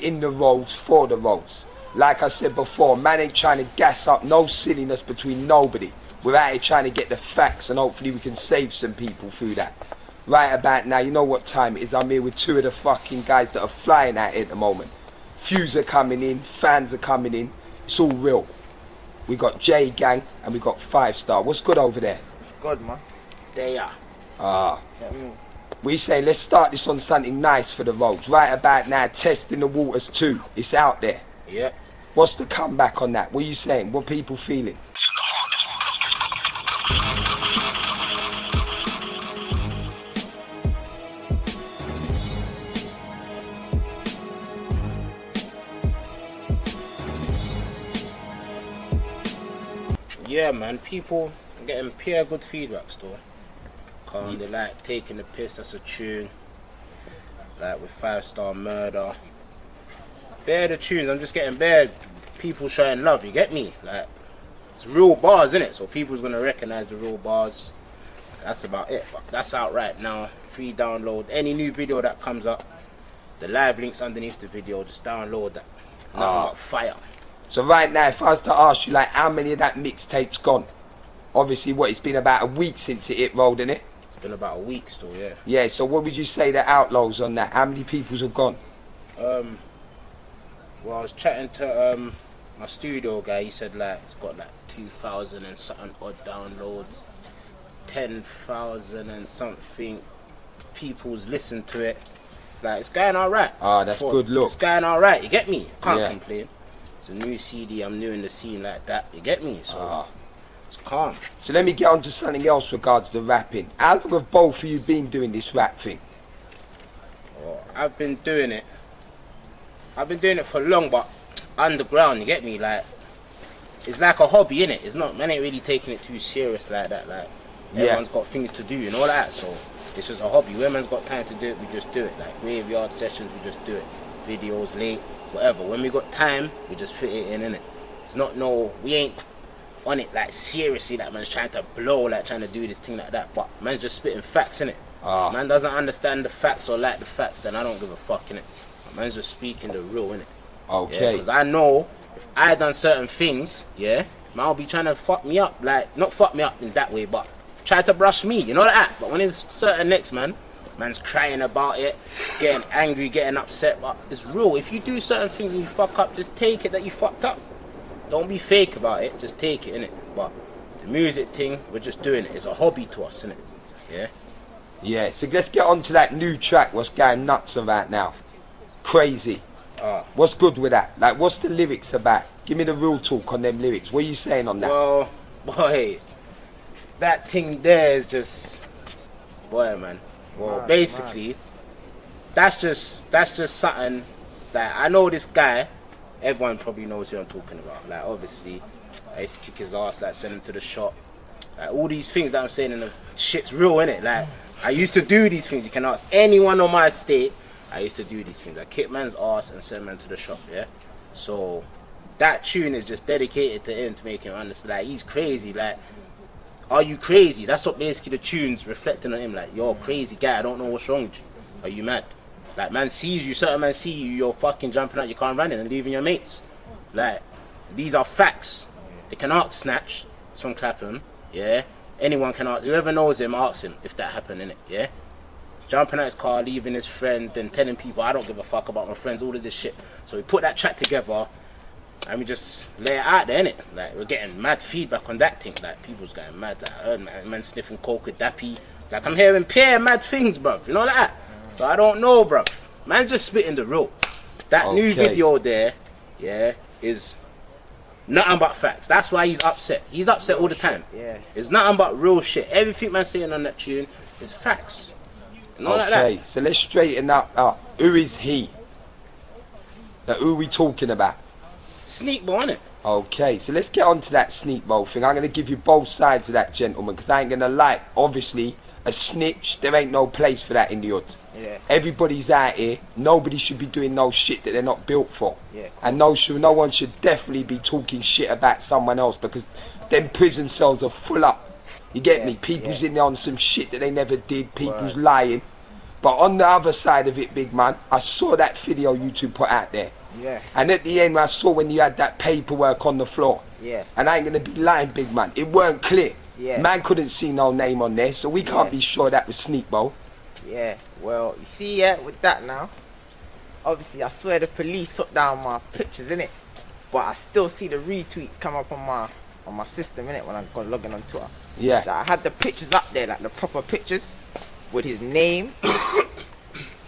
in the roads for the roads. Like I said before, man ain't trying to gas up no silliness between nobody. We're out here trying to get the facts, and hopefully we can save some people through that. Right about now, you know what time it is. I'm here with two of the fucking guys that are flying out here at the moment. Fews are coming in, fans are coming in. It's all real. We got J Gang and we got 5 Star. What's good over there? Good, man. They are. Ah. We say let's start this on something nice for the roads. Right about now, testing the waters too. It's out there. Yeah. What's the comeback on that? What are you saying? What people feeling? Yeah, man. People are getting pure good feedback still. They like taking the piss. That's a tune. Like with 5 Star Murder. Bare the tunes. I'm just getting bare people showing love. You get me? Like it's real bars, innit? So people's gonna recognize the real bars. That's about it. But that's out right now. Free download. Any new video that comes up, the live links underneath the video. Just download that. Nothing but fire. So right now, if I was to ask you, like, how many of that mixtape's gone? Obviously, what, it's been about a week since it hit road, innit? It's been about a week still, yeah. Yeah, so what would you say the outlaws on that? How many people's have gone? Well, I was chatting to my studio guy. He said, like, it's got, like, 2,000 and something odd downloads. 10,000 and something people's listened to it. Like, it's going alright. Ah, that's good look. It's going alright, you get me? Can't complain. It's a new CD, I'm new in the scene like that, you get me? So it's calm. So let me get on to something else regards to rapping. How long have both of you been doing this rap thing? Oh, I've been doing it for long, but underground, you get me? Like, it's like a hobby, innit? It's not, man ain't really taking it too serious like that. Like, everyone's got things to do and all that, so it's just a hobby. When man's got time to do it, we just do it. Like graveyard sessions, we just do it. Videos late, whatever. When we got time, we just fit it in, innit? It's not we ain't on it like seriously, like man's trying to blow, like trying to do this thing like that, but man's just spitting facts, innit? Man doesn't understand the facts or like the facts, then I don't give a fuck, innit? Man's just speaking the real, innit? Okay. Because I know if I done certain things, man will be trying to fuck me up, like not fuck me up in that way, but try to brush me, you know that? But when it's certain next, man's crying about it, getting angry, getting upset, but it's real. If you do certain things and you fuck up, just take it that you fucked up. Don't be fake about it, just take it, innit? But the music thing, we're just doing it. It's a hobby to us, innit? Yeah? Yeah, so let's get on to that new track, what's going nuts about now. Crazy. What's good with that? Like, what's the lyrics about? Give me the real talk on them lyrics. What are you saying on that? Well, boy, that thing there is just, boy, man. Well, basically, that's just something that I know this guy. Everyone probably knows who I'm talking about. Like, obviously, I used to kick his ass, like send him to the shop. Like, all these things that I'm saying in the shit's real, innit? Like, I used to do these things. You can ask anyone on my estate. I used to do these things. I kick man's ass and send man to the shop. Yeah. So that tune is just dedicated to him to make him understand. Like, he's crazy. Like, are you crazy? That's what basically the tune's reflecting on him. Like, you're a crazy guy. I don't know what's wrong with you. Are you mad? Like, man sees you, certain man see you, you're fucking jumping out your car and running and leaving your mates. Like, these are facts. They can ask Snatch. It's from Clapham. Yeah. Anyone can ask. Whoever knows him, ask him if that happened, innit? Yeah. Jumping out his car, leaving his friend, then telling people I don't give a fuck about my friends, all of this shit. So we put that track together. And we just lay it out there, innit? Like, we're getting mad feedback on that thing. Like, people's getting mad. Like, I heard man sniffing coke with Dappy. Like, I'm hearing pure mad things, bruv. You know that? So I don't know, bruv. Man's just spitting the real. That new video there, is nothing but facts. That's why he's upset. He's upset all the time. Yeah. It's nothing but real shit. Everything man's saying on that tune is facts. You know like that? Okay, so let's straighten up. Who is he? Like, who are we talking about? Sneakbo, innit? Okay, so let's get on to that Sneakbo thing. I'm going to give you both sides of that, gentleman, because I ain't going to lie. Obviously, a snitch, there ain't no place for that in the hood. Yeah. Everybody's out here. Nobody should be doing no shit that they're not built for. Yeah, and no one should definitely be talking shit about someone else, because them prison cells are full up. You get me? People's in there on some shit that they never did. People's lying. But on the other side of it, big man, I saw that video you two put out there. Yeah. And at the end, I saw when you had that paperwork on the floor. Yeah. And I ain't gonna be lying, big man. It weren't clear. Yeah. Man couldn't see no name on there, so we can't be sure that was Sneakbo. Yeah. Well, you see, yeah, with that now, obviously, I swear the police took down my pictures, innit? But I still see the retweets come up on my system, innit? When I go logging on Twitter. Yeah. Like, I had the pictures up there, like the proper pictures, with his name,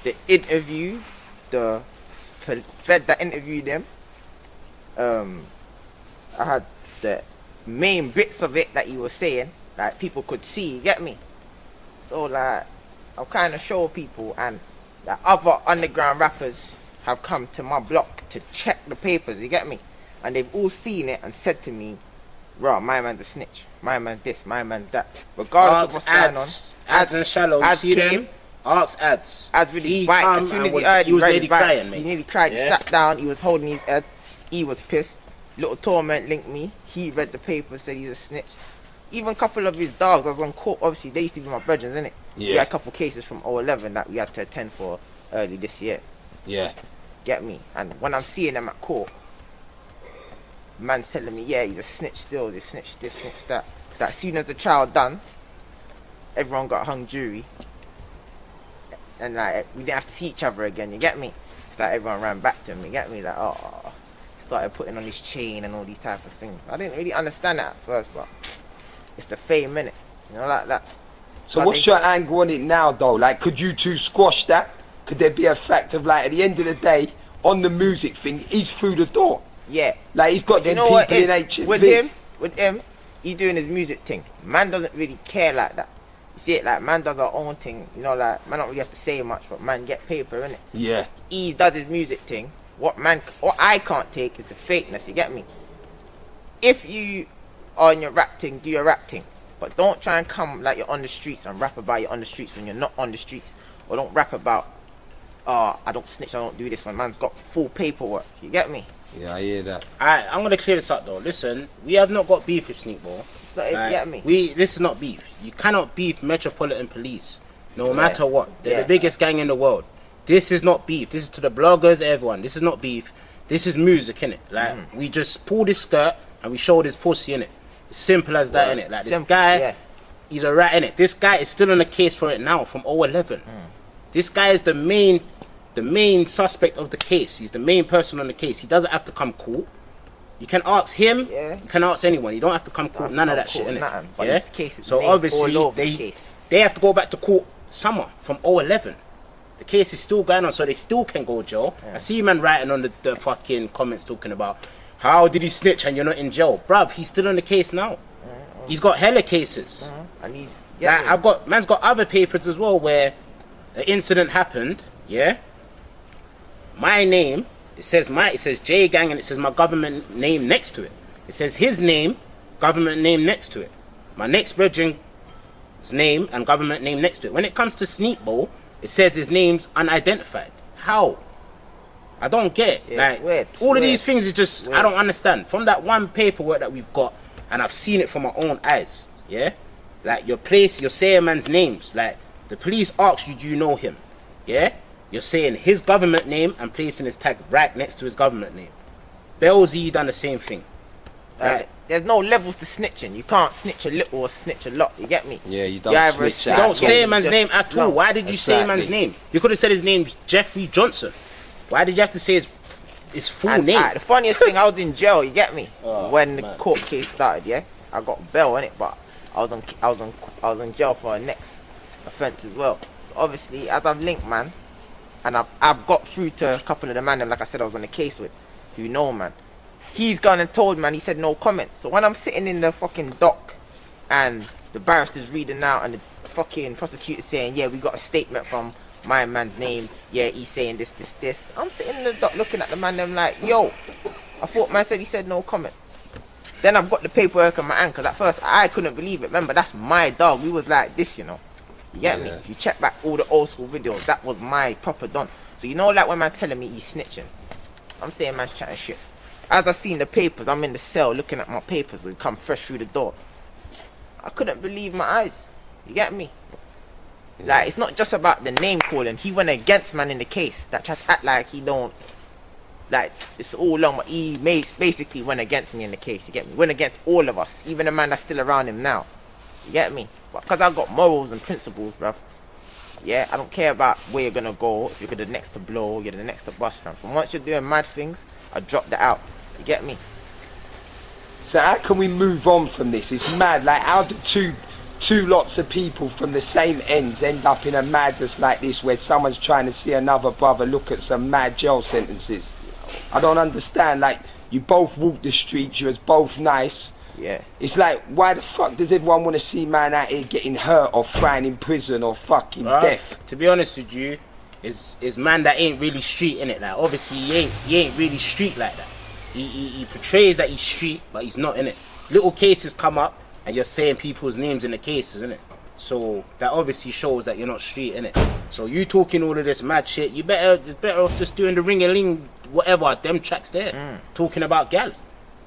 the interview, the fed that interviewed him. I had the main bits of it that he was saying, like people could see, you get me? So like, I'll kind of show people, and like other underground rappers have come to my block to check the papers, you get me? And they've all seen it and said to me, "Bro, my man's a snitch. My man's this. My man's that." Regardless of what's going on, ads and shallow. You see them? Ask ads. Ads with his bike. As soon as he heard, he was nearly crying, mate. He nearly cried. Yeah. He sat down. He was holding his head. He was pissed. Little Torment linked me. He read the paper, said he's a snitch. Even a couple of his dogs, I was on court. Obviously, they used to be my brethren, innit? Yeah. We had a couple cases from 011 that we had to attend for early this year. Yeah. Get me? And when I'm seeing them at court, man's telling me, yeah, he's a snitch still. He's a snitch this, snitch that. Because as soon as the trial done, everyone got hung jury. And like, we didn't have to see each other again, you get me? It's like everyone ran back to him, you get me? Like, oh, started putting on his chain and all these type of things. I didn't really understand that at first, but it's the fame, innit? You know, like that. So But what's your angle on it now, though? Like, could you two squash that? Could there be a fact of, like, at the end of the day, on the music thing, he's through the door? Yeah. Like, he's got You them know what people it in is? HMV. With him, he's doing his music thing. Man doesn't really care like that. You see it, like, man does our own thing. You know, like, man don't really have to say much, but man get paper, innit? Yeah. He does his music thing. What I can't take is the fakeness, you get me? If you are in your rap thing, do your rap thing. But don't try and come like you're on the streets and rap about you're on the streets when you're not on the streets. Or don't rap about, I don't snitch, I don't do this when man's got full paperwork. You get me? Yeah, I hear that. Alright, I'm gonna clear this up though. Listen, we have not got beef with Sneakbo. It's not, you get me? This is not beef. You cannot beef Metropolitan Police, no matter what. They're the biggest gang in the world. This is not beef. This is to the bloggers, everyone. This is not beef. This is music, innit? Like, we just pull this skirt and we show this pussy, innit? Simple as that, innit? Like, this guy, he's a rat, innit? This guy is still on the case for it now from 011. This guy is the main suspect of the case. He's the main person on the case. He doesn't have to come court. You can ask him, you can ask anyone. You don't have to come court, none of that shit, innit? Yeah? So obviously, they have to go back to court summer from 011. The case is still going on, so they still can go jail. I see you man writing on the fucking comments talking about, how did he snitch and you're not in jail? Bruv, he's still on the case now. He's got hella cases. And he's, man's got other papers as well where an incident happened, yeah? My name, it says J Gang, and it says my government name next to it. It says his name, government name next to it. My next brethren's name and government name next to it. When it comes to Sneakbo, it says his name's unidentified. How? I don't get it. Like, weird. All of these things is just, I don't understand. From that one paperwork that we've got, and I've seen it from my own eyes, yeah? Like, you're saying man's names. Like, the police ask you, do you know him? Yeah? You're saying his government name and placing his tag right next to his government name. Belzy done the same thing. Right? There's no levels to snitching. You can't snitch a little or snitch a lot. You get me? Yeah, you don't snitch. You don't say man's name at all. Why did you say man's name? You could have said his name's Jeffrey Johnson. Why did you have to say his full name? The funniest thing, I was in jail. You get me? When the court case started, yeah, I got bail on it, but I was in jail for a next offence as well. So obviously, as I've linked, man, and I've got through to a couple of the man, like I said, I was on the case with. Do you know, man? He's gone and told, man, he said no comment. So when I'm sitting in the fucking dock and the barrister's reading out and the fucking prosecutor saying, yeah, we got a statement from my man's name, yeah, he's saying this. I'm sitting in the dock looking at the man, I'm like, yo, I thought man said he said no comment. Then I've got the paperwork in my hand, because at first I couldn't believe it. Remember, that's my dog. We was like this, you know. You get me? If you check back all the old school videos, that was my proper don. So you know, like when man's telling me he's snitching, I'm saying man's chatting shit. As I seen the papers, I'm in the cell looking at my papers and come fresh through the door. I couldn't believe my eyes. You get me? Like, it's not just about the name calling. He went against man in the case that tried to act like he don't like it's all long, but he basically went against me in the case. You get me? Went against all of us, even the man that's still around him now. You get me? But because I've got morals and principles, bruv. Yeah, I don't care about where you're gonna go. If you're the next to blow, you're the next to bust, fam. From once you're doing mad things, I drop that out. You get me? So how can we move on from this? It's mad. Like, how do two lots of people from the same ends end up in a madness like this, where someone's trying to see another brother look at some mad jail sentences? I don't understand. Like, you both walk the streets, you're both nice. Yeah. It's like, why the fuck does everyone want to see man out here getting hurt or thrown in prison or fucking death? To be honest with you, is man that ain't really street, innit? Like, obviously he ain't really street like that. He portrays that he's street, but he's not, innit? Little cases come up and you're saying people's names in the cases, innit? So that obviously shows that you're not street, innit? So you talking all of this mad shit, it's better off just doing the ring-a-ling, whatever, them tracks there. Talking about gal.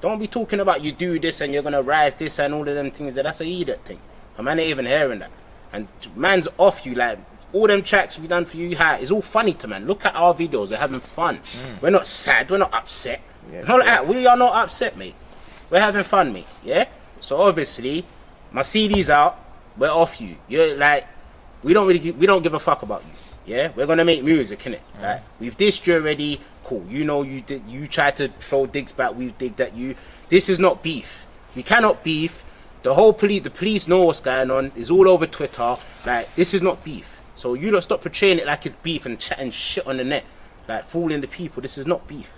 Don't be talking about you do this and you're gonna rise this and all of them things. That's a idiot thing. A man ain't even hearing that. And man's off you, like, all them tracks we done for you, it's all funny to man. Look at our videos, we're having fun. We're not sad, we're not upset. Not like that. We are not upset, mate. We're having fun, mate. Yeah? So obviously, my CD's out, we're off you. You're like, we don't give a fuck about you. Yeah? We're gonna make music, innit? Like, we've dissed you already, cool. You know you tried to throw digs back, we've digged at you. This is not beef. We cannot beef. The police know what's going on. It's all over Twitter. Like, this is not beef. So you don't stop portraying it like it's beef and chatting shit on the net. Like, fooling the people. This is not beef.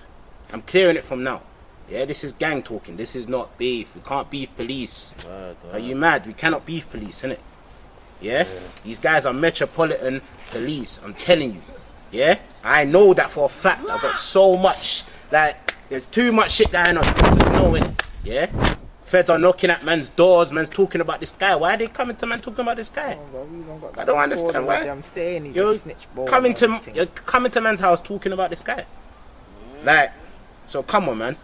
I'm clearing it from now. Yeah, this is gang talking. This is not beef. We can't beef police. Are you mad? We cannot beef police, innit? Yeah? These guys are metropolitan police. I'm telling you. Yeah? I know that for a fact. I've got so much. Like, there's too much shit going on. There's no way. Yeah? Feds are knocking at man's doors. Man's talking about this guy. Why are they coming to man talking about this guy? I don't understand why. I'm saying You're coming to man's house talking about this guy. Like, so come on, man.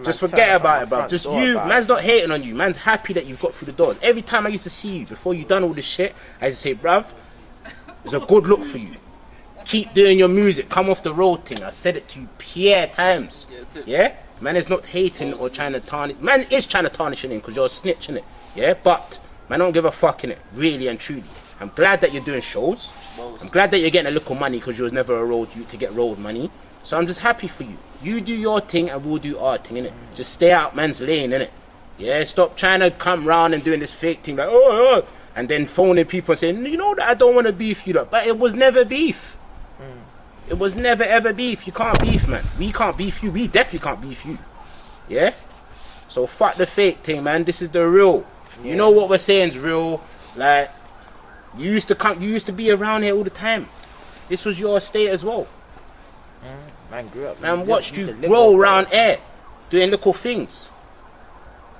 Just forget about it, bro. Just you, man's not hating on you. Man's happy that you've got through the doors. Every time I used to see you before you done all this shit, I used to say, bruv, it's a good look for you. Keep doing your music. Come off the road thing. I said it to you Pierre times. Yeah? Man is not hating or trying to tarnish. Man is trying to tarnish your name because you're a snitch, innit? Yeah? But man don't give a fuck, innit? Really and truly. I'm glad that you're doing shows. I'm glad that you're getting a little money because you was never a road youth to get road money. So I'm just happy for you. You do your thing and we'll do our thing, innit? Just stay out man's lane, innit? Yeah, stop trying to come round and doing this fake thing like, oh, and then phoning people and saying, you know that I don't want to beef you lot. But it was never beef. It was never ever beef. You can't beef, man. We can't beef you. We definitely can't beef you. Yeah? So fuck the fake thing, man. This is the real. You know what we're saying is real. Like, you used to be around here all the time. This was your estate as well. Man grew up. Man watched you grow around here, doing little things.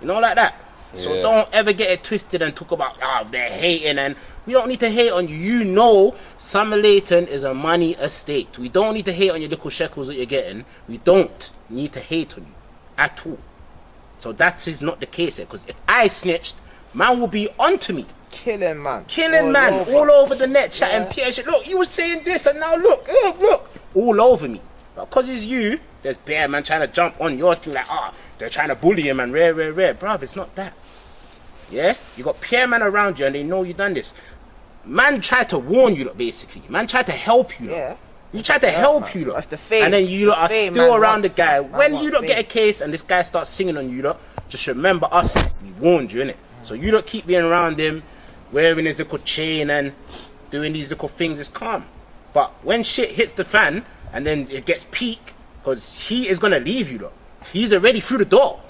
You know, like that. Yeah. So don't ever get it twisted and talk about, they're hating, and we don't need to hate on you. You know, Summer Leighton is a money estate. We don't need to hate on your little shekels that you're getting. We don't need to hate on you at all. So that is not the case here. Because if I snitched, man will be onto me. Killing man. All over the net, chatting Pierre. Look, you was saying this, and now look, all over me. But because it's you, there's bear man trying to jump on your thing like, they're trying to bully him and rare. Bruv, it's not that. Yeah? You got Pierre man around you and they know you done this. Man tried to warn you lot, basically. Man tried to help you lot. Yeah. You tried to help you lot. That's the fame. And then you lot are still around the guy. When you lot get a case and this guy starts singing on you lot, just remember us. We warned you, innit? So you lot keep being around him, wearing his little chain and doing these little things, it's calm. But when shit hits the fan, and then it gets peak, because he is going to leave you lot. He's already through the door.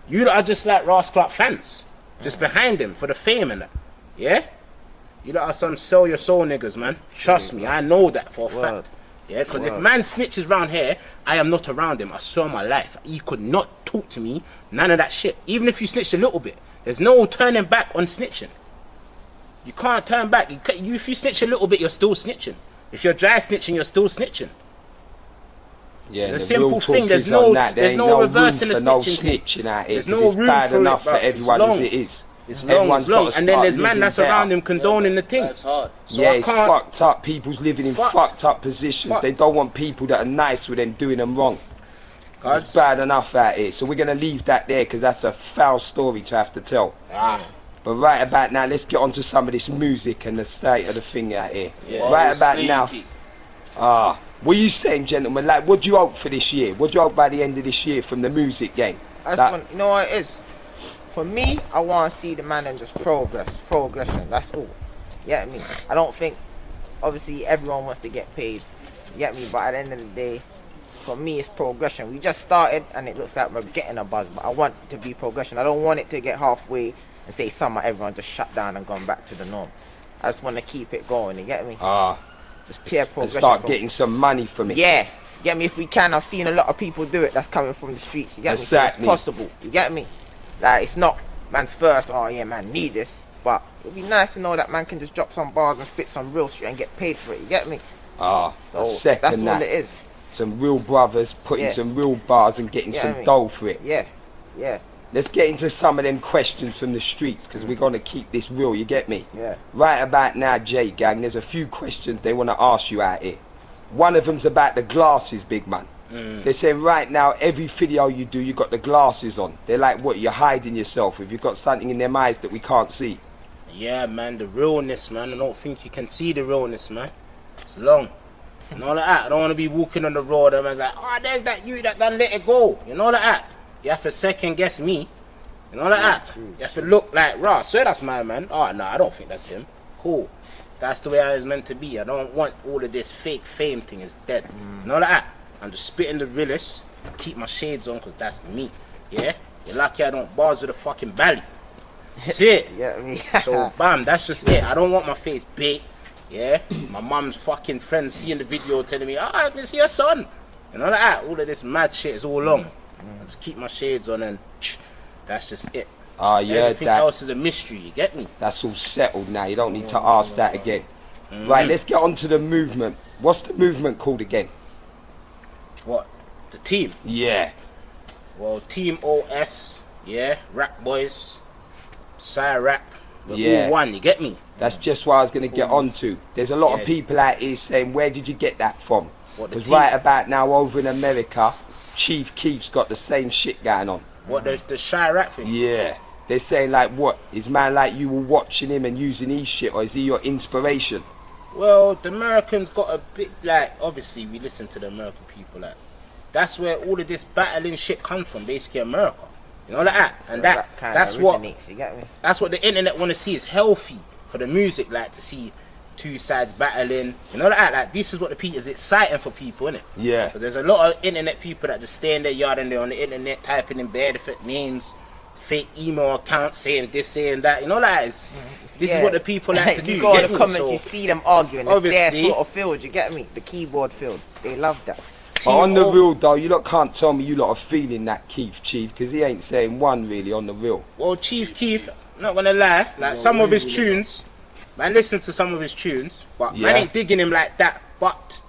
You lot are just like Ross Clark fans. Just behind him for the fame and that. Yeah? You lot are some sell your soul niggas, man. Trust me, I know that for a fact. Yeah, because if man snitches around here, I am not around him. I swear on my life. He could not talk to me. None of that shit. Even if you snitched a little bit. There's no turning back on snitching. You can't turn back. If you snitch a little bit, you're still snitching. If you're dry snitching, you're still snitching. Yeah, it's a simple thing. There's no reversing the snitching. No snitching out here. There's no room bad enough for everyone as it is. It's long, Everyone's it's long. gotta And then start there's man living that's better. around him condoning the thing. Life's hard. So yeah, I it's can't. fucked up. People's living in Fucked. fucked up positions. Fucked. They don't want people that are nice with them doing them wrong. It's Cause bad enough out here. So we're going to leave that there because that's a foul story to have to tell. But right about now, let's get on to some of this music and the state of the thing out here. Yeah. Right about Sneaky. now, what are you saying, gentlemen? Like, what do you hope for this year? What do you hope by the end of this year from the music game? You know what it is? For me, I want to see the man and just progression. That's all. You get me? I don't think, obviously, everyone wants to get paid. You get me? But at the end of the day, for me, it's progression. We just started, and it looks like we're getting a buzz. But I want it to be progression. I don't want it to get halfway and say summer everyone just shut down and gone back to the norm. I just want to keep it going. You get me? Just pure progression. And start getting some money from it. Yeah. You get me? If we can, I've seen a lot of people do it. That's coming from the streets. You get Exactly. me? So it's possible. You get me? Like, it's not man's first, oh yeah, man, need this. But it'd be nice to know that man can just drop some bars and spit some real shit and get paid for it. You get me? A So second that's that. all it is. Some real brothers putting Yeah. some real bars and getting Yeah, some I mean- dough for it. Yeah. Yeah. Let's get into some of them questions from the streets because we're going to keep this real, you get me? Yeah. Right about now, J Gang, there's a few questions they want to ask you out here. One of them's about the glasses, big man. They're saying right now, every video you do, you got the glasses on. They're like, what, you're hiding yourself if you've got something in them eyes that we can't see. Yeah, man, the realness, man. I don't think you can see the realness, man. It's long. And all of that. I don't want to be walking on the road and man's like, oh, there's that you that done let it go. You know that? You have to second guess me. You know that? You have to look like, rah, I swear that's my man. Oh, no, I don't think that's him. Cool. That's the way I was meant to be. I don't want all of this fake fame thing. It's dead. You know that? I'm just spitting the realest. I keep my shades on because that's me. Yeah? You're lucky I don't bars with a fucking belly. That's it. Yeah, me. So, bam, that's just it. I don't want my face big. Yeah? My mum's fucking friends seeing the video telling me, I can see your son. You know that? All of this mad shit is all long. I just keep my shades on and that's just it. Ah, yeah, Everything that. else is a mystery, you get me? That's all settled now. You don't need to ask that again. Right, let's get on to the movement. What's the movement called again? What? The team? Yeah. Well, Team OS, yeah, Rap Boys, Cyrac, we're Yeah. all one, you get me? That's just what I was going to get on to. There's a lot Yeah. of people out here saying, where did you get that from? What, the Because team? right about now over in America, Chief Keef's got the same shit going on. What, the Cyrac thing? Yeah. They're saying like, what? Is man like you were watching him and using his shit, or is he your inspiration? Well, the Americans got a bit, like, obviously we listen to the American people, like, that's where all of this battling shit comes from, basically America. You know that? And that's what, You get me? that's what the internet want to see, is healthy for the music, like, to see two sides battling. You know that? Like, this is what the people, is exciting for people, innit? Yeah. Because there's a lot of internet people that just stay in their yard and they're on the internet typing in bare different names, fake email accounts saying this, saying that. You know that? This is what the people like to do. You go in get the me? comments, So, you see them arguing. It's their obviously- sort of field, you get me? The keyboard field. They love that. But on the Team real though, you lot can't tell me you lot are feeling that Keef, Chief, because he ain't saying one really on the real. Well, Chief Keef, not gonna lie, like some of his tunes, man, listen to some of his tunes, but Yeah. man ain't digging him like that. But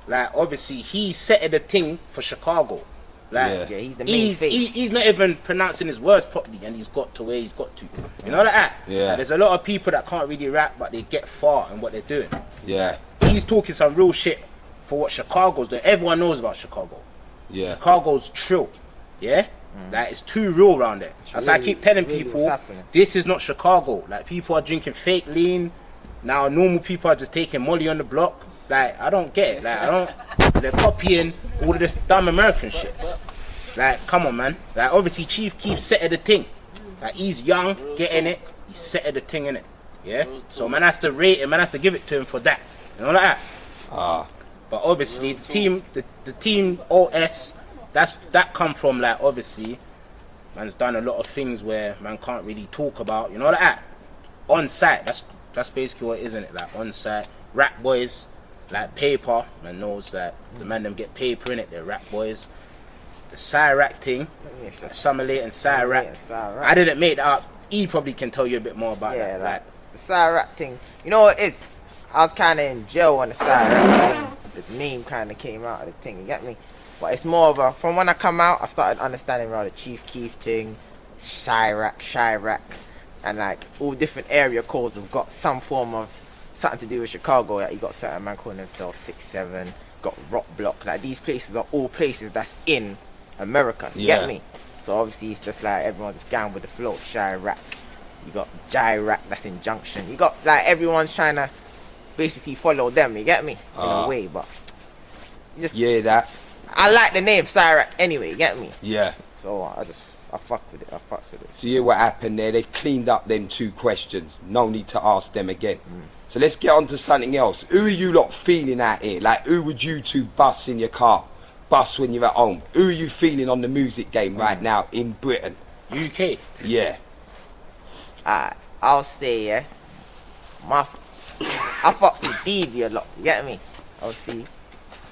like, obviously, he set the thing for Chicago. Like, Yeah, he's the main face. he's not even pronouncing his words properly, and he's got to where he's got to. You know that? Yeah. Like, there's a lot of people that can't really rap, but they get far in what they're doing. Yeah. He's talking some real shit for what Chicago's doing. Everyone knows about Chicago. Yeah. Chicago's trill, yeah? Like, it's too real around there. That's why I keep telling really people, what's happening. this is not Chicago. Like, people are drinking fake lean. Now, normal people are just taking Molly on the block. Like, I don't get it. Like, they're copying all of this dumb American shit. Like, come on, man. Like, obviously, Chief Keef set the thing. Like, he's young, getting it. He set the thing in it. Yeah? So, man has to rate him, man has to give it to him for that. You know like that? Ah. But obviously, the team OS, that come from, like, obviously, man's done a lot of things where man can't really talk about. You know that? On site, that's basically what it is, isn't it? Like, on site, rap boys, like paper, man knows that the man them get paper in it. They're rap boys. The Cyrac thing, Summerlate and Cyrac. I didn't make that up. He probably can tell you a bit more about Yeah, that. like the Cyrac thing. You know what it is? I was kind of in jail when the Cyrac thing, the name kind of came out of the thing, you get me? But it's more of a, from when I come out, I started understanding around the Chief Keef thing, Chirac, and like all different area codes have got some form of something to do with Chicago. Like you got certain man calling themselves 6-7, got Rock Block. Like these places are all places that's in America. You get me? So obviously it's just like everyone's just going with the flow. Chirac, you got Gyrac, that's in Junction. You got like everyone's trying to basically follow them. You get me? In a way, but just that. I like the name Chirac anyway. You get me? Yeah. So I fuck with it. I fucks with it. So you hear what happened there? They've cleaned up them 2 questions. No need to ask them again. So let's get on to something else. Who are you lot feeling out here? Like, who would you two bust in your car? Bust when you're at home? Who are you feeling on the music game right now in Britain? UK. Yeah. I'll say, yeah. I fucks with DV a lot. You get me? Obviously,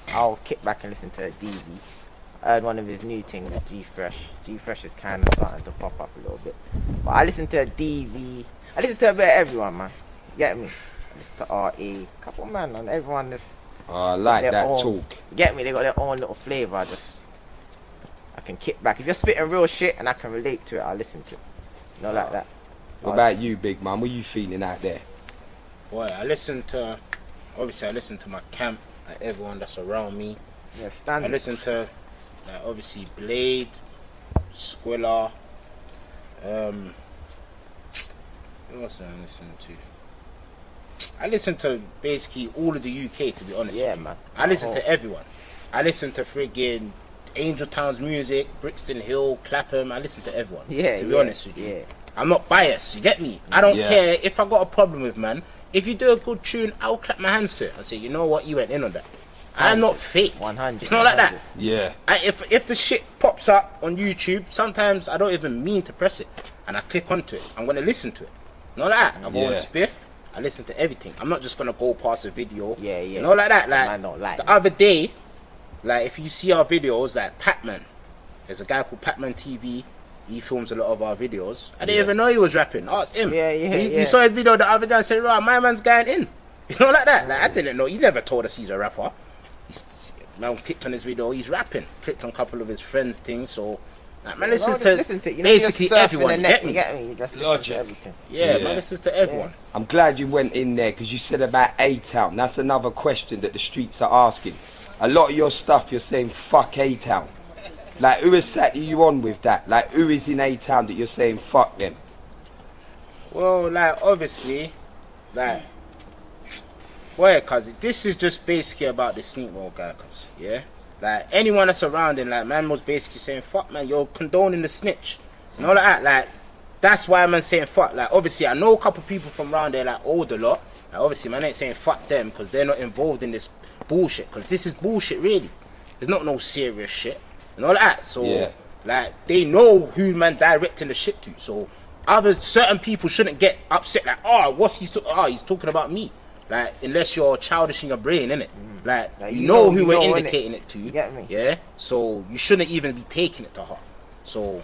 I'll kick back and listen to DV. I heard one of his new things, G-Fresh. G-Fresh is kind of starting to pop up a little bit. But I listen to DV. I listen to a bit of everyone, man. You get me? I listen to RA. Couple man, and everyone just... I like that own, talk. You get me? They got their own little flavour. I can kick back. If you're spitting real shit and I can relate to it, I'll listen to it. You know, like that. What about you, big man? What are you feeling out there? Boy, obviously I listen to my camp, like everyone that's around me. Yeah, standard. I listen to, like, obviously Blade, Squilla, what else do I listen to? I listen to basically all of the UK, to be honest with you. Man. I listen to everyone. I listen to friggin' Angel Town's music, Brixton Hill, Clapham. I listen to everyone. Yeah, to be honest with you. Yeah. I'm not biased, you get me? I don't care if I got a problem with, man. If you do a good tune, I'll clap my hands to it. I say, you know what, you went in on that. I'm not fake. 100. You know, like that. Yeah. If the shit pops up on YouTube, sometimes I don't even mean to press it, and I click onto it. I'm gonna listen to it. You know, like that. I go on Spiff. I listen to everything. I'm not just gonna go past a video. Yeah. You know, like that. Like the other day, like if you see our videos, like Patman, there's a guy called Patman TV. He films a lot of our videos. I didn't even know he was rapping. Ask him. He saw his video the other day and said, "Right, my man's going in." You know, like that. Like I didn't know. He never told us he's a rapper. Man clicked on his video. He's rapping. Clicked on a couple of his friends' things. So, like, man, listen to you know, basically everyone. You get me? You just listen to everything. Yeah, man, listen to everyone. I'm glad you went in there because you said about A-Town. That's another question that the streets are asking. A lot of your stuff, you're saying fuck A-Town. Like, who exactly you on with that? Like, who is in A-Town that you're saying fuck them? Well, like, obviously, like, boy, cuz this is just basically about the Sneakbo guy, cuz, yeah? Like, anyone that's around him, like, man was basically saying, fuck, man, you're condoning the snitch. You know, like that, like, that's why man saying fuck. Like, obviously, I know a couple people from around there, like, older lot. Like, obviously, man ain't saying fuck them, because they're not involved in this bullshit, because this is bullshit, really. There's not no serious shit. And all that, so like they know who man directing the shit to. So certain people shouldn't get upset. Like, oh, he's talking about me. Like, unless you're childish in your brain, innit? Like you know who we're indicating it to. You get me? Yeah. So you shouldn't even be taking it to heart. So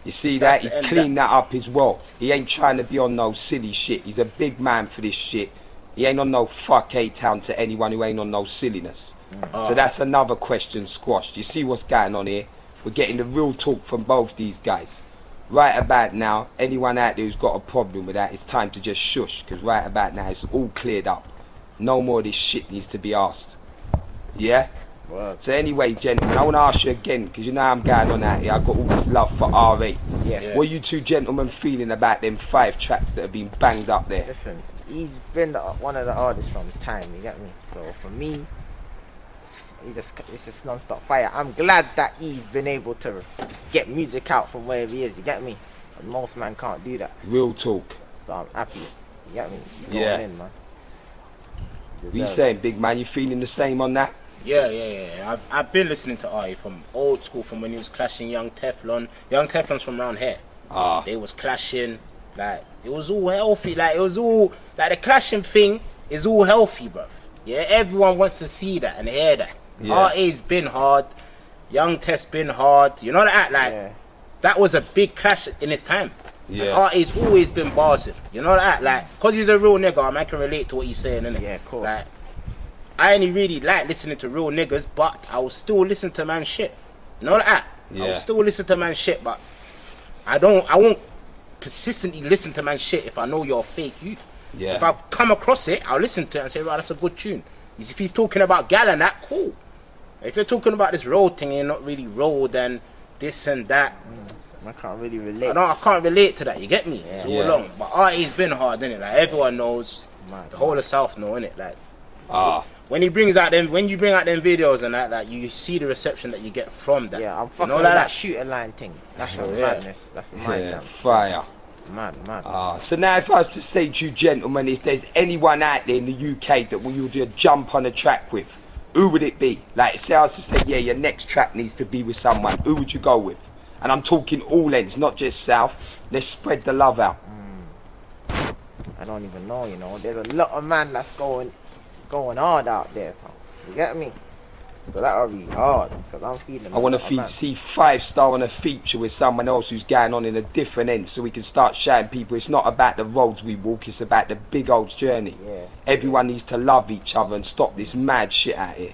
you see that he's cleaned that up as well. He ain't trying to be on no silly shit. He's a big man for this shit. He ain't on no fuck A-Town to anyone who ain't on no silliness. So that's another question squashed. You see what's going on here? We're getting the real talk from both these guys. Right about now, anyone out there who's got a problem with that, it's time to just shush. Because right about now, it's all cleared up. No more of this shit needs to be asked. Yeah? Wow. So anyway, gentlemen, I want to ask you again, because you know I'm going on out here. I've got all this love for RA. Yeah. What are you two gentlemen feeling about them 5 tracks that have been banged up there? Listen, he's been one of the artists from time, you get me? So for me, it's just non-stop fire. I'm glad that he's been able to get music out from wherever he is, you get me? And most man can't do that. Real talk. So I'm happy, you get me? Yeah. In, man. What you saying, big man? You feeling the same on that? Yeah. I've been listening to Ari from old school, from when he was clashing Young Teflon. Young Teflon's from around here. They was clashing, like, it was all healthy. Like, it was all, like, the clashing thing is all healthy, bruv. Yeah, everyone wants to see that and hear that. RA's been hard, Young Tef's been hard. You know that? Like, that was a big clash in his time. Yeah. RA's always been barzing. You know that? Like, because he's a real nigga, man can relate to what he's saying, innit? Yeah, of course. Like, I only really like listening to real niggas, but I will still listen to man shit. You know that? I will still listen to man shit, but I won't persistently listen to man's shit if I know you're fake you. Yeah. If I come across it, I'll listen to it and say, right, that's a good tune. If he's talking about gal and that, cool. If you're talking about this road thing and you're not really road and this and that, I can't really relate. I can't relate to that, you get me? It's all Yeah. long. But RA's been hard, innit? Like, everyone knows, the whole of South know, innit? Like, when he brings out them, when you bring out them videos and that, like, you see the reception that you get from that. Yeah, I'm fucking you know, with like that shooter line thing. That's a madness. That's mad. Yeah, fire. Mad. So now if I was to say to you gentlemen, if there's anyone out there in the UK that you would jump on a track with, who would it be? Like, say I was to say, yeah, your next track needs to be with someone, who would you go with? And I'm talking all ends, not just South. Let's spread the love out. I don't even know, you know. There's a lot of man that's going hard out there, pal. You get me? So that'll be hard, because I'm feeling. I want to see 5 Star on a feature with someone else who's going on in a different end, so we can start showing people it's not about the roads we walk, it's about the big old journey. Yeah. Everyone needs to love each other and stop this mad shit out here.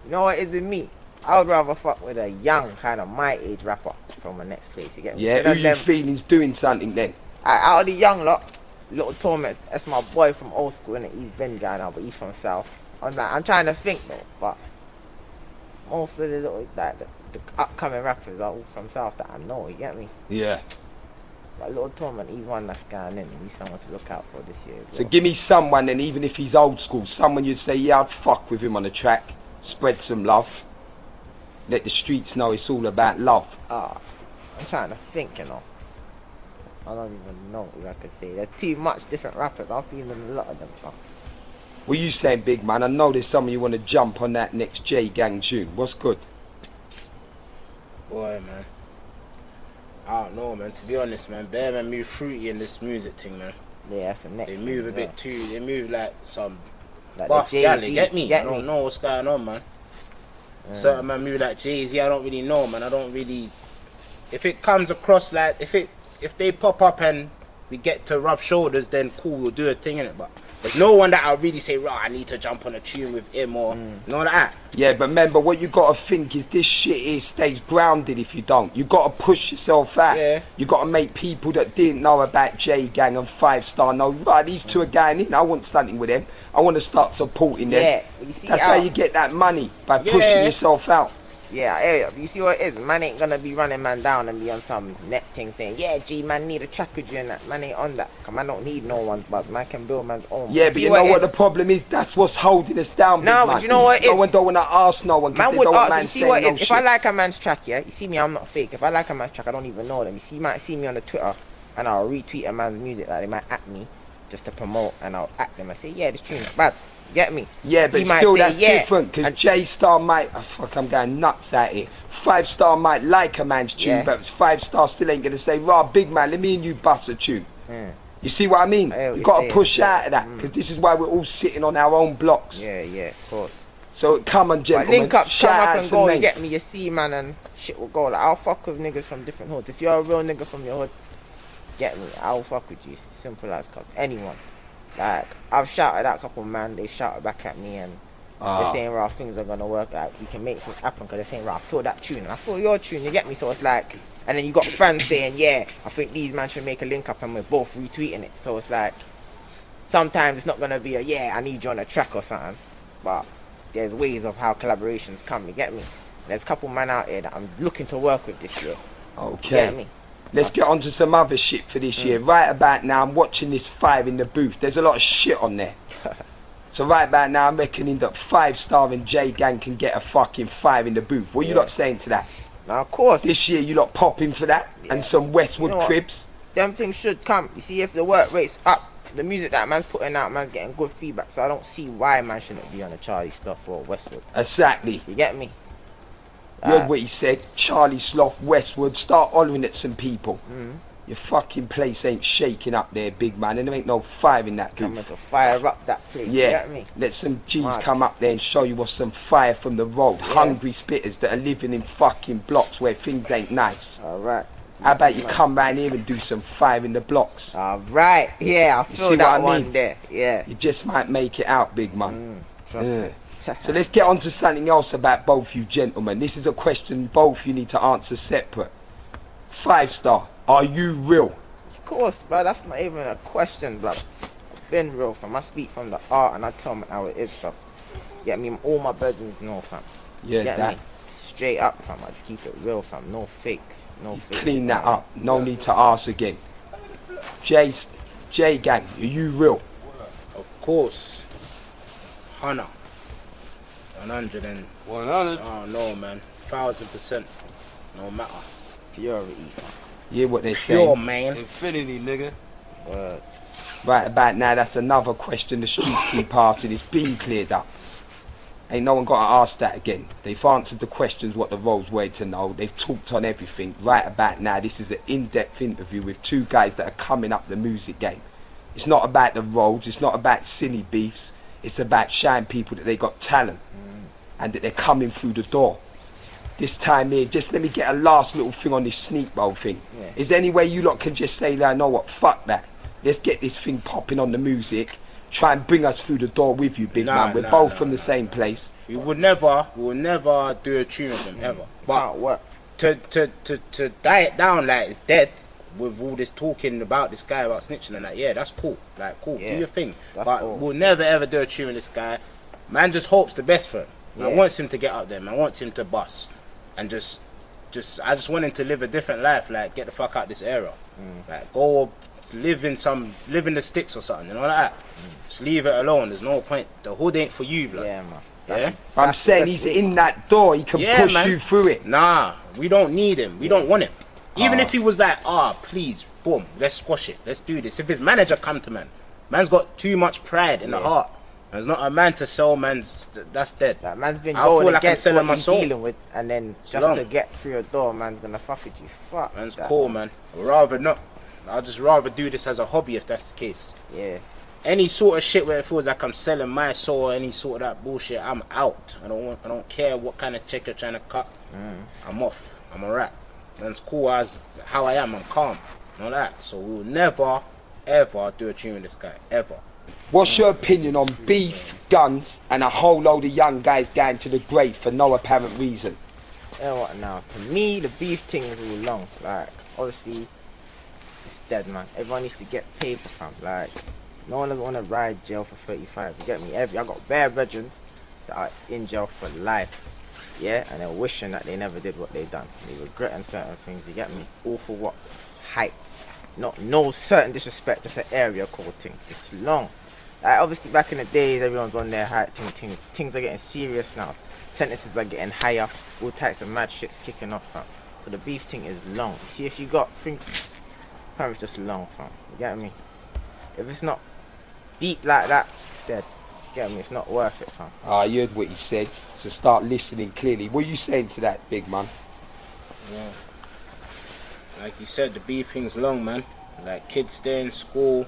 You know what it is with me? I would rather fuck with a young, kind of my age rapper from the next place. You get me? Yeah, who you feeling's doing something then? Out of the young lot, Little Torments, that's my boy from old school, and he's been guy now, but he's from South. I'm trying to think though, but most of the little, like, the upcoming rappers are all from South that I know, you get me? Yeah. But Little Torment, he's one that's going in, he's someone to look out for this year. So give me someone, and even if he's old school, someone you'd say, yeah, I'd fuck with him on the track, spread some love. Let the streets know it's all about love. I'm trying to think, you know. I don't even know what I could say. There's too much different rappers. I'm feeling a lot of them. So. What you saying, big man? I know there's some of you want to jump on that next J Gang tune. What's good? Boy, man. I don't know, man. To be honest, man, Bear Man move fruity in this music thing, man. Yeah, that's the next. They move a bit too. They move like some like buff gal. You get me? Get I don't me. know what's going on, man. Certain man move like Jay-Z. I don't really know, man. I don't really. If it comes across like if they pop up and we get to rub shoulders, then cool, we'll do a thing in it. But there's no one that I'll really say, right, I need to jump on a tune with him or none of that. Yeah, but remember, what you got to think is this shit here stays grounded if you don't. You got to push yourself out. Yeah. You got to make people that didn't know about J Gang and 5 Star know, right, these two are going in. I want something with them. I want to start supporting them. Yeah, you see that's how you get that money, by pushing yourself out. Yeah, I hear you. You see what it is? Man ain't gonna be running man down and be on some net thing saying, yeah, G, man need a track with you and that. Man ain't on that. Cause man don't need no one's buzz. Man can build man's own. Yeah, but you know what the problem is? That's what's holding us down. No, but you know what it is? No one don't want to ask no one. Man They would don't want ask, man you see saying what it no is? shit. If I like a man's track, yeah, you see me, I'm not fake. If I like a man's track, I don't even know them. You might see me on the Twitter and I'll retweet a man's music. Like they might at me just to promote and I'll at them. I say, yeah, this tune's bad. Get me? Yeah, but He might still say, that's yeah. different, because And- J Star might, oh, fuck, I'm going nuts at it. 5 Star might like a man's tune, Yeah. but 5 Star still ain't going to say, rah, big man, let me and you bust a tune. You see what I mean? I hear what You you're got to saying, push yeah. out of that, because this is why we're all sitting on our own blocks. Yeah, of course. So come on, But gentlemen, link up, shout come up out and some go, names. you get me, you see man and shit will go. Like, I'll fuck with niggas from different hoods. If you're a real nigga from your hood, get me, I'll fuck with you. Simple as cause anyone. Like, I've shouted at a couple man, they shouted back at me and they're saying, right, things are gonna work, like, we can make things happen, because they're saying, right, I feel that tune, and I feel your tune, you get me? So it's like, and then you got fans saying, yeah, I think these man should make a link up, and we're both retweeting it. So it's like, sometimes it's not gonna be a, yeah, I need you on a track or something, but there's ways of how collaborations come, you get me? There's a couple man out here that I'm looking to work with this year. Okay. Get me? Let's get on to some other shit for this year. Right about now, I'm watching this 5 in the booth. There's a lot of shit on there. So right about now, I'm reckoning that 5 Star and J Gang can get a fucking 5 in the booth. What you lot saying to that? Now, of course, This year, you lot popping for that? And some Westwood You know what? cribs? them things should come. You see, if the work rate's up, the music that man's putting out, man's getting good feedback. So I don't see why man shouldn't be on the Charlie stuff or Westwood. Exactly. You get me? You heard what he said. Charlie Sloth, Westwood. Start hollering at some people. Your fucking place ain't shaking up there, big man. And there ain't no 5 in that Coming booth. to fire up that place. You Yeah, get me? let some G's Mad. come up there and show you what's some fire from the road. Hungry spitters that are living in fucking blocks where things ain't nice. Alright. How about you come round here and do some 5 in the blocks? Alright. Yeah, I You feel see that what I one mean? there. Yeah. You just might make it out, big man. Trust Yeah. me. So let's get on to something else about both you gentlemen. This is a question both you need to answer separate. 5 Star, are you real? Of course, bro. That's not even a question, bro. I've been real, fam. I speak from the art and I tell them how it is, fam. Get me? All my brethren know, fam. Yeah, Get that. me? Straight up, fam. I just keep it real, fam. No fake. No fake. Clean that up. No need to ask again. J gang, are you real? Of course. 100. 100 and 100. oh no, man. 1000%. No matter. Purity, fam. You hear what they're Pure, saying? man. Infinity, nigga. Word. Right about now, that's another question the streets keep asking. It's been cleared up. Ain't no one got to ask that again. They've answered the questions what the roles were to know. They've talked on everything. Right about now, this is an in-depth interview with two guys that are coming up the music game. It's not about the roads. It's not about silly beefs. It's about showing people that they got talent and that they're coming through the door. This time here, just let me get a last little thing on this Sneakbo thing. Yeah. Is there any way you lot can just say, like, know what, fuck that. Let's get this thing popping on the music. Try and bring us through the door with you, big man. We're both from the same place. We would never do a tune with them ever. But what? to die it down like it's dead with all this talking about this guy about snitching and that, yeah, that's cool. Like, cool, Yeah, do your thing. that's But cool. we'll never ever do a tune with this guy. Man just hopes the best for him. Yeah. I want him to get up there. Man wants him to bust, and I just want him to live a different life. Like, get the fuck out this era. Like, go live in the sticks or something, you know, like that. Just leave it alone. There's no point. The hood ain't for you, blood. Yeah, man. Yeah? I'm saying he's in that door. He can Yeah, push man. you through it. Nah, we don't need him. We don't want him. Even if he was like, please, boom, let's squash it. Let's do this. If his manager come to man's got too much pride in the heart. There's not a man to sell, that's dead. That man's been I feel going like I'm against selling what my he's soul. dealing with, and then just long. to get through your door, man's gonna fuck with you. Fuck. Man's that, cool, man. I'd rather not. I'd just rather do this as a hobby if that's the case. Yeah. Any sort of shit where it feels like I'm selling my soul, any sort of that bullshit, I'm out. I don't care what kind of check you're trying to cut. I'm off. I'm a rat. Man's cool as how I am. I'm calm. And all that. So we'll never, ever do a tune with this guy. Ever. What's your opinion on beef, guns, and a whole load of young guys going to the grave for no apparent reason? Yeah, what now? To me, the beef thing is all long. Like, obviously, it's dead, man. Everyone needs to get paid for something. Like, no one doesn't want to ride jail for 35. You get me? I got bare veterans that are in jail for life. Yeah, and they're wishing that they never did what they done. They regretting certain things. You get me? All for what? Hype. No certain disrespect. Just an area code thing. It's long. Like, obviously, back in the days, everyone's on their hype thing. Things are getting serious now. Sentences are getting higher. All types of mad shit's kicking off, fam. So the beef thing is long. You see, if you got things, fam, it's just long, fam. You get me? If it's not deep like that, dead. You get me? It's not worth it, fam. You heard what he said, so start listening clearly. What are you saying to that, big man? Yeah. Like you said, the beef thing's long, man. Like, kids stay in school,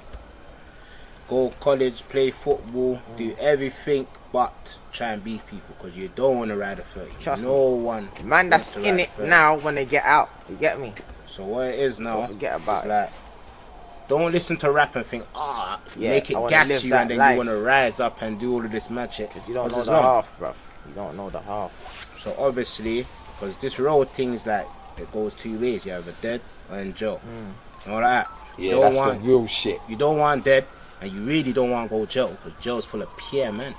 go college, play football, do everything but try and beef people, because you don't want to ride a 30. Trust no one. Man that's wants to in ride it a 30. now when they get out. You get me? So what it is now, Don't forget about it's it. like, don't listen to rap and think, Yeah, make I it wanna gas live you, that and then life. you want to rise up and do all of this mad shit. Because you don't 'Cause know it's the long. half, bruv. You don't know the half. So obviously, because this road thing is like, it goes two ways. You have a dead or in jail. And all that. Yeah, You that's don't the want, real shit. you don't want dead, and you really don't want to go jail, because jail's full of pure men.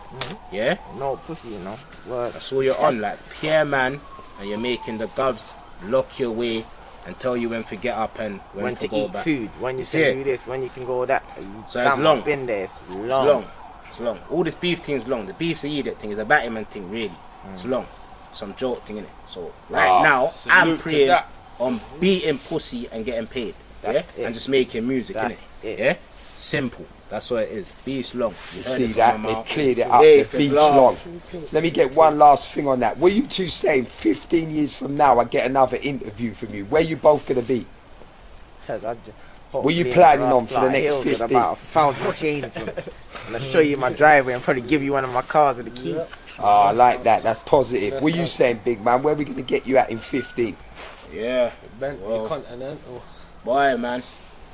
Yeah? No pussy, you know. Word. That's all you're on, like pure man, and you're making the govs lock your way and tell you when to get up and when To go eat back. food, when you see can it? do this, when you can go that. So it's long. Been there. It's It's long. long. It's long. All this beef thing is long. The beef's the idiot thing is a Batman thing, really. It's long. Some joke thing in it. So right now, I'm salute to praying that. on beating pussy and getting paid. That's Yeah? it. And just making music, That's innit? it. Yeah? Simple. That's what it is. Beef's long. You heard see it from that? my They've mouth. cleared it up. Beef The is beef's long. So let me get That's one last thing on that. What are you two saying? 15 years from now, I get another interview from you. Where you both going to be? What you planning on for the next 15? About 1,000 chains. And I'll show you my driveway and probably give you one of my cars with the key. I like that. That's positive. What are you saying, big man? Where are we going to get you at in 15? Yeah. Bentley Well, Continental. boy, man.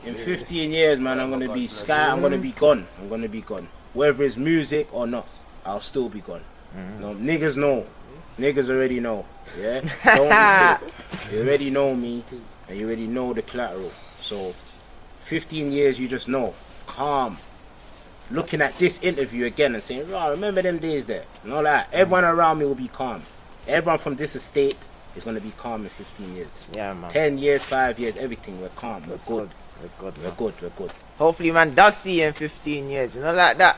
In 15 years, man, I'm going to be sky. I'm going to be gone. I'm going to be gone. Whether it's music or not, I'll still be gone. No, niggas know. Niggas already know. Yeah? Don't be fake. You already know me, and you already know the collateral. So, 15 years, you just know. Calm. Looking at this interview again and saying, oh, remember them days there. And all that. Everyone around me will be calm. Everyone from this estate is going to be calm in 15 years. Yeah, man. 10 years, 5 years, everything. We're calm. We're good. We're good. We're good. Hopefully, man, does see you in 15 years. You know, like that.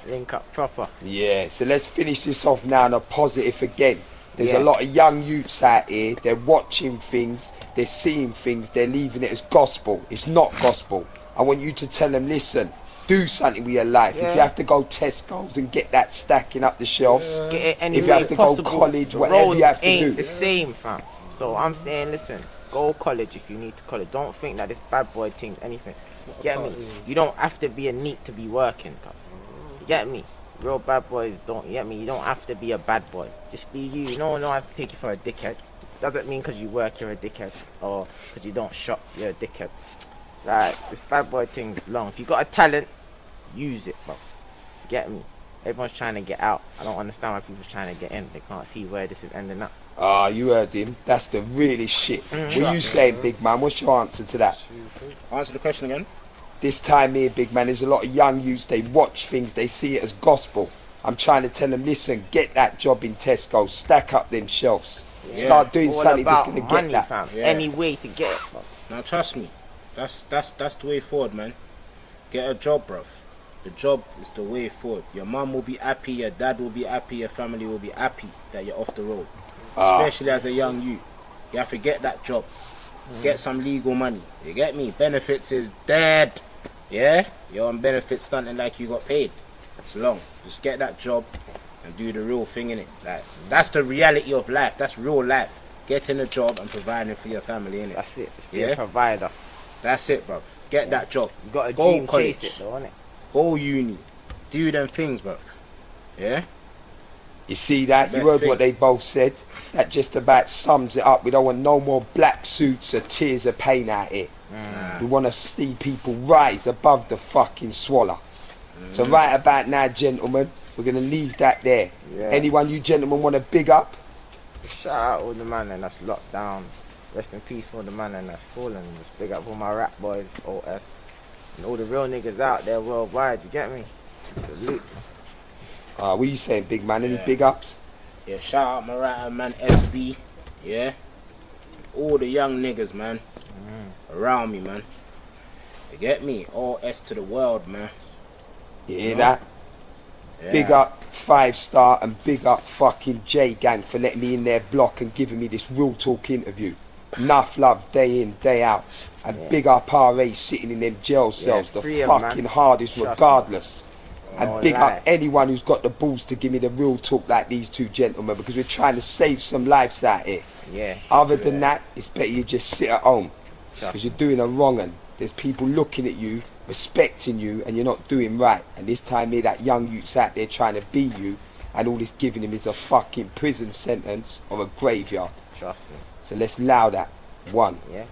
Link up proper. Yeah, so let's finish this off now on a positive again. There's a lot of young youths out here. They're watching things. They're seeing things. They're leaving it as gospel. It's not gospel. I want you to tell them, listen, do something with your life. If you have to go Tesco's and get that stacking up the shelves, Get it any if you way have to possible. go college, The whatever roads you have to ain't do. the same, fam. So I'm saying, listen, go college if you need to college. Don't think that this bad boy thing's anything. Get me? You don't have to be a neat to be working, cuz. You get me? Real bad boys don't, you get me? You don't have to be a bad boy. Just be you. You don't have to take you for a dickhead. Doesn't mean because you work you're a dickhead, or because you don't shop you're a dickhead. Like, this bad boy thing's long. If you got a talent, use it, bro. Get me? Everyone's trying to get out. I don't understand why people's trying to get in. They can't see where this is ending up. Ah, you heard him. That's the really shit. What you saying, big man? What's your answer to that? Answer the question again. This time here, big man, there's a lot of young youths. They watch things. They see it as gospel. I'm trying to tell them, listen, get that job in Tesco. Stack up them shelves. Start doing All something that's about going to money, get that. fam. Yeah. Any way to get it, bro. Now trust me, that's the way forward, man. Get a job, bruv. The job is the way forward. Your mum will be happy, your dad will be happy, your family will be happy that you're off the road. Especially as a young youth. You have to get that job. Get some legal money. You get me? Benefits is dead. Yeah? You're on benefits stunting like you got paid. It's long. Just get that job and do the real thing, innit? Like, that's the reality of life. That's real life. Getting a job and providing for your family, innit? That's it. Just be a provider. That's it, bruv. Get that job. You got to Go dream college. chase it, though, innit? Go uni. Do them things, bruv. Yeah? You see that? You Best heard thing. what they both said? That just about sums it up. We don't want no more black suits or tears of pain out here. We want to see people rise above the fucking swallow. So right about now, gentlemen, we're going to leave that there. Yeah. Anyone you gentlemen want to big up? Shout out all the man and that's locked down. Rest in peace for the man and that's fallen. Just big up all my rap boys, OS, and all the real niggas out there worldwide. You get me? Salute. What you saying, big man? Any Yeah. big ups? Yeah, shout out my right man SB. Yeah? All the young niggas, man. Around me, man. You get me? All S to the world, man. You hear that? Yeah. Big up 5-star and big up fucking J Gang for letting me in their block and giving me this real talk interview. Enough love day in, day out. And big up RA sitting in them jail cells, the free 'em, fucking man. hardest Trust regardless. me. And No big lie. up anyone who's got the balls to give me the real talk like these two gentlemen, because we're trying to save some lives out here. Yeah. Other than that, it's better you just sit at home, Trust because you're doing a wrong un. There's people looking at you, respecting you, and you're not doing right. And this time here, that young youth's out there trying to be you, and all this giving him is a fucking prison sentence or a graveyard. Trust me. So let's allow that. One. Yeah.